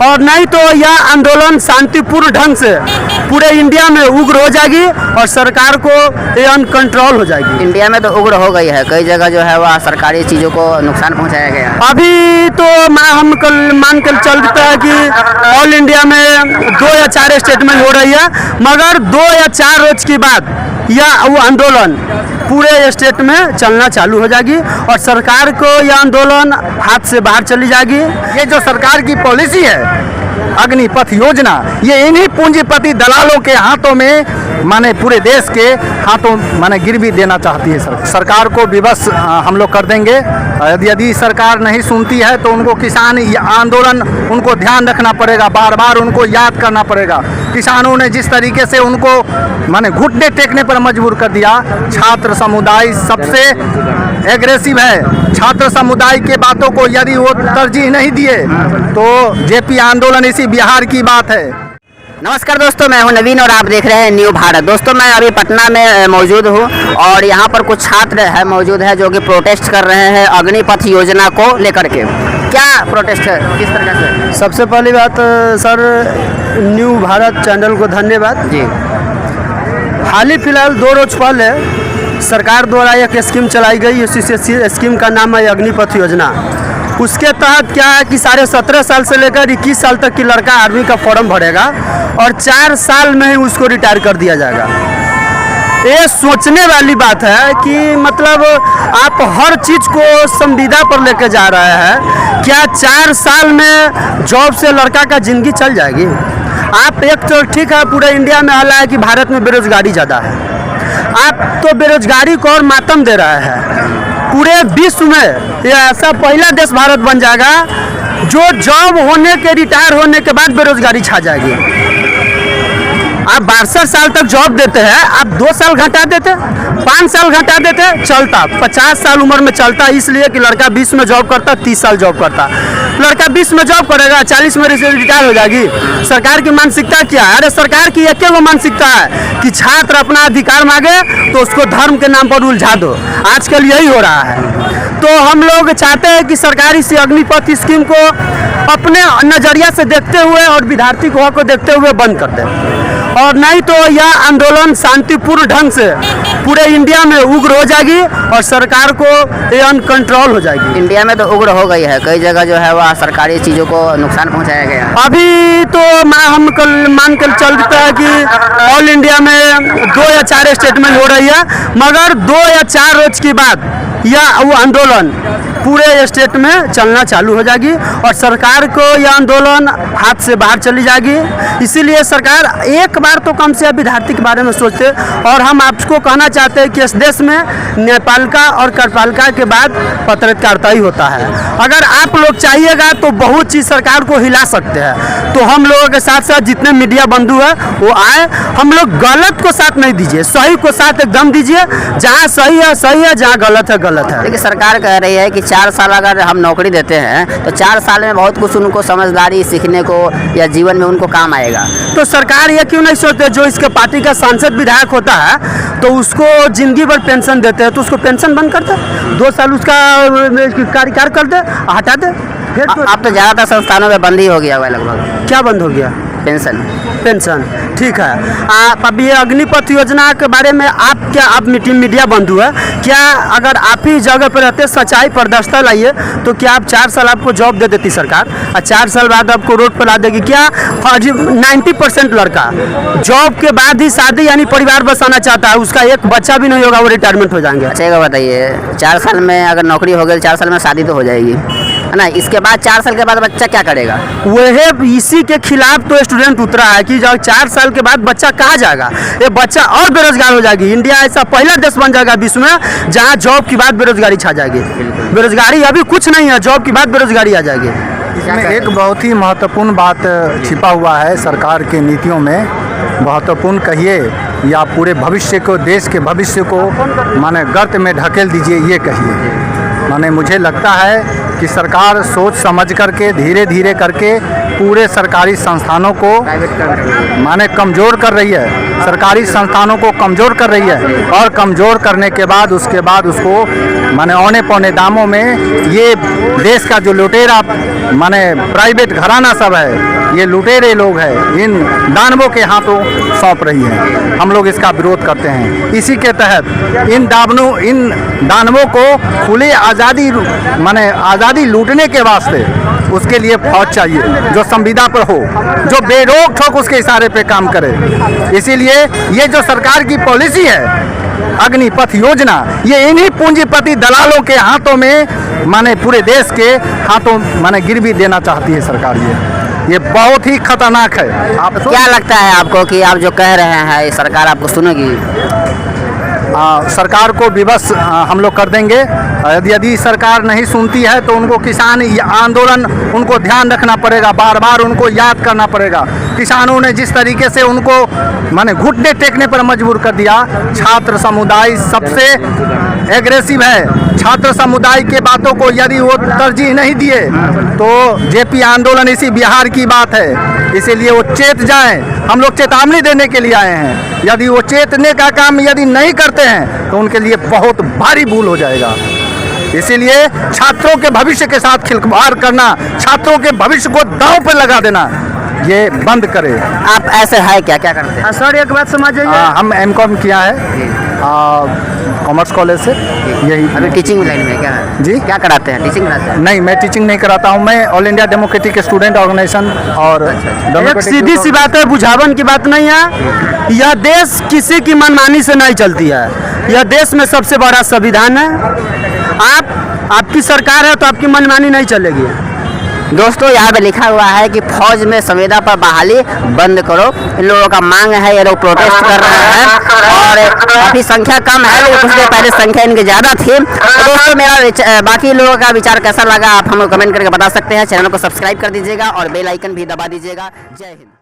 और नहीं तो यह आंदोलन शांतिपूर्ण ढंग से पूरे इंडिया में उग्र हो जाएगी और सरकार को ये अनकंट्रोल हो जाएगी। इंडिया में तो उग्र हो गई है, कई जगह जो है वह सरकारी चीज़ों को नुकसान पहुंचाया गया है। अभी तो हम कल मान कर चलता है कि ऑल इंडिया में 2 या 4 स्टेट में हो रही है, मगर 2 या 4 रोज के बाद यह वो आंदोलन पूरे स्टेट में चलना चालू हो जाएगी और सरकार को यह आंदोलन हाथ से बाहर चली जाएगी। ये जो सरकार की पॉलिसी है अग्निपथ योजना, ये इन्हीं पूंजीपति दलालों के हाथों में माने पूरे देश के हाथों माने गिरवी देना चाहती है। सरकार को विवश हम लोग कर देंगे। यदि सरकार नहीं सुनती है तो उनको किसान आंदोलन उनको ध्यान रखना पड़ेगा, बार बार उनको याद करना पड़ेगा। किसानों ने जिस तरीके से उनको माने घुटने टेकने पर मजबूर कर दिया, छात्र समुदाय सबसे एग्रेसिव है। छात्र समुदाय के बातों को यदि वो तरजीह नहीं दिए तो जेपी आंदोलन इसी बिहार की बात है। नमस्कार दोस्तों, मैं हूं नवीन और आप देख रहे हैं न्यू भारत। दोस्तों मैं अभी पटना में मौजूद हूं और यहां पर कुछ छात्र है मौजूद है जो कि प्रोटेस्ट कर रहे हैं अग्निपथ योजना को लेकर के। क्या प्रोटेस्ट है, किस तरह से? सबसे पहली बात सर, न्यू भारत चैनल को धन्यवाद जी। हाल ही फिलहाल 2 रोज पहले सरकार द्वारा एक स्कीम चलाई गई, उस स्कीम का नाम है अग्निपथ योजना। उसके तहत क्या है कि 17.5 साल से लेकर 21 साल तक की लड़का आर्मी का फॉर्म भरेगा और 4 साल में ही उसको रिटायर कर दिया जाएगा। ये सोचने वाली बात है कि मतलब आप हर चीज़ को संविदा पर लेके जा रहे हैं। क्या 4 साल में जॉब से लड़का का ज़िंदगी चल जाएगी? आप एक तो ठीक है, पूरे इंडिया में हाल है कि भारत में बेरोजगारी ज़्यादा है, आप तो बेरोजगारी को और मातम दे रहे हैं। पूरे विश्व में ये ऐसा पहला देश भारत बन जाएगा जो जॉब होने के रिटायर होने के बाद बेरोजगारी छा जाएगी। आप 62 साल तक जॉब देते हैं, आप 2 साल घटा देते, 5 साल घटा देते, चलता 50 साल उम्र में चलता, इसलिए कि लड़का 20 में जॉब करता, 30 साल जॉब करता। लड़का 20 में जॉब करेगा, 40 में रिटायर हो जाएगी। सरकार की मानसिकता क्या है? अरे सरकार की एक वो मानसिकता है कि छात्र अपना अधिकार मांगे तो उसको धर्म के नाम पर उलझा दो। आजकल यही हो रहा है। तो हम लोग चाहते हैं कि सरकार इस अग्निपथ स्कीम को अपने नज़रिया से देखते हुए और विद्यार्थी को देखते हुए बंद कर दे, और नहीं तो यह आंदोलन शांतिपूर्ण ढंग से पूरे इंडिया में उग्र हो जाएगी और सरकार को ये अनकंट्रोल हो जाएगी। इंडिया में तो उग्र हो गई है, कई जगह जो है वह सरकारी चीज़ों को नुकसान पहुंचाया गया है। अभी तो हम कल मान कर चलता है कि ऑल इंडिया में 2 या 4 स्टेट में हो रही है, मगर 2 या 4 रोज के बाद यह वो आंदोलन पूरे स्टेट में चलना चालू हो जाएगी और सरकार को यह आंदोलन हाथ से बाहर चली जाएगी। इसीलिए सरकार एक बार तो कम से विद्यार्थी के बारे में सोचते, और हम आपको कहना चाहते हैं कि इस देश में न्यायपालिका और कार्यपालिका के बाद पत्रकारिता ही होता है। अगर आप लोग चाहिएगा तो बहुत चीज़ सरकार को हिला सकते हैं। तो हम लोगों के साथ साथ जितने मीडिया बंधु हैं वो आए, हम लोग गलत को साथ नहीं दीजिए, सही को साथ एकदम दीजिए। जहाँ सही है, जहाँ गलत है गलत है। देखिए सरकार कह रही है कि 4 साल अगर हम नौकरी देते हैं तो 4 साल में बहुत कुछ उनको समझदारी सीखने को या जीवन में उनको काम आएगा। तो सरकार ये क्यों नहीं सोचते जो इसके पार्टी का सांसद विधायक होता है तो उसको जिंदगी भर पेंशन देते हैं, तो उसको पेंशन बंद कर दे, 2 साल उसका कार्यकाल कर दे, हटा दे। फिर तो अब तो ज़्यादातर संस्थानों में बंद ही हो गया हुआ लगभग। क्या बंद हो गया? पेंशन ठीक है। आप अभी अग्निपथ योजना के बारे में आप मीडिया बंधु है, क्या अगर आप ही जगह पर रहते, सच्चाई पारदर्शिता लाइए, तो क्या आप 4 साल आपको जॉब दे देती सरकार और 4 साल बाद आपको रोड पर ला देगी? क्या 90% लड़का जॉब के बाद ही शादी यानी परिवार बसाना चाहता है, उसका एक बच्चा भी नहीं होगा, वो रिटायरमेंट हो जाएंगे। अच्छा बताइए, 4 साल में अगर नौकरी हो गई, 4 साल में शादी तो हो जाएगी है ना, इसके बाद 4 साल के बाद बच्चा क्या करेगा? वह इसी के खिलाफ तो स्टूडेंट उतरा है कि जब 4 साल के बाद बच्चा कहाँ जाएगा? ये बच्चा और बेरोजगार हो जाएगी। इंडिया ऐसा पहला देश बन जाएगा विश्व में जहाँ जॉब की बाद बेरोजगारी छा जाएगी। बेरोजगारी अभी कुछ नहीं है, जॉब की बाद बेरोजगारी आ जाएगी। इसमें एक बहुत ही महत्वपूर्ण बात छिपा हुआ है सरकार की नीतियों में। महत्वपूर्ण कहिए या पूरे भविष्य को, देश के भविष्य को माने गर्त में ढकेल दीजिए, ये कहिए। माने मुझे लगता है कि सरकार सोच समझ करके धीरे धीरे करके पूरे सरकारी संस्थानों को माने कमज़ोर कर रही है, सरकारी संस्थानों को कमज़ोर कर रही है, और कमज़ोर करने के बाद उसके बाद उसको माने औने पौने दामों में ये देश का जो लुटेरा माने प्राइवेट घराना सब है, ये लुटेरे लोग हैं, इन दानवों के हाथों सौंप रही है। हम लोग इसका विरोध करते हैं। इसी के तहत इन दानवों को खुली आज़ादी माने आज़ादी लूटने के वास्ते उसके लिए फौज चाहिए जो संविदा पर हो, जो बेरोक ठोक उसके इशारे पे काम करे। इसीलिए ये जो सरकार की पॉलिसी है अग्निपथ योजना, ये इन्हीं पूंजीपति दलालों के हाथों में माने पूरे देश के हाथों माने गिरवी देना चाहती है सरकार। ये बहुत ही खतरनाक है। आप क्या लगता है आपको कि आप जो कह रहे हैं ये सरकार आपको सुनेगी? सरकार को विवश हम लोग कर देंगे। यदि सरकार नहीं सुनती है तो उनको किसान आंदोलन उनको ध्यान रखना पड़ेगा, बार बार उनको याद करना पड़ेगा। किसानों ने जिस तरीके से उनको माने घुटने टेकने पर मजबूर कर दिया। छात्र समुदाय सबसे एग्रेसिव है। छात्र समुदाय के बातों को यदि वो तरजीह नहीं दिए तो जेपी आंदोलन इसी बिहार की बात है। इसीलिए वो चेत जाएं। हम लोग चेतावनी देने के लिए आए हैं। यदि वो चेतने का काम यदि नहीं करते हैं तो उनके लिए बहुत भारी भूल हो जाएगा। इसीलिए छात्रों के भविष्य के साथ खिलवाड़ करना, छात्रों के भविष्य को दांव पर लगा देना, ये बंद करें। आप ऐसे है क्या क्या करते हैं? सर एक बात समझिए, हम एमकॉम किया है कॉमर्स कॉलेज से। यही अभी टीचिंग लाइन में क्या है? जी क्या कराते हैं? टीचिंग कराते हैं? नहीं, मैं टीचिंग नहीं कराता हूँ। मैं All India Democratic Student Organisation और एक सीधी सी बात है, बुझावन की बात नहीं है। यह देश किसी की मनमानी से नहीं चलती है। यह देश में सबसे बड़ा संविधान है। आपकी सरकार है तो आपकी मनमानी नहीं चलेगी। दोस्तों यहाँ पे लिखा हुआ है कि फौज में संविदा पर बहाली बंद करो। इन लोगों का मांग है, ये लोग प्रोटेस्ट कर रहे हैं और काफी संख्या कम है, लेकिन कुछ देर पहले संख्या इनकी ज्यादा थी। तो दोस्तों मेरा बाकी लोगों का विचार कैसा लगा आप हमें कमेंट करके बता सकते हैं। चैनल को सब्सक्राइब कर दीजिएगा और बेल आइकन भी दबा दीजिएगा। जय हिंद।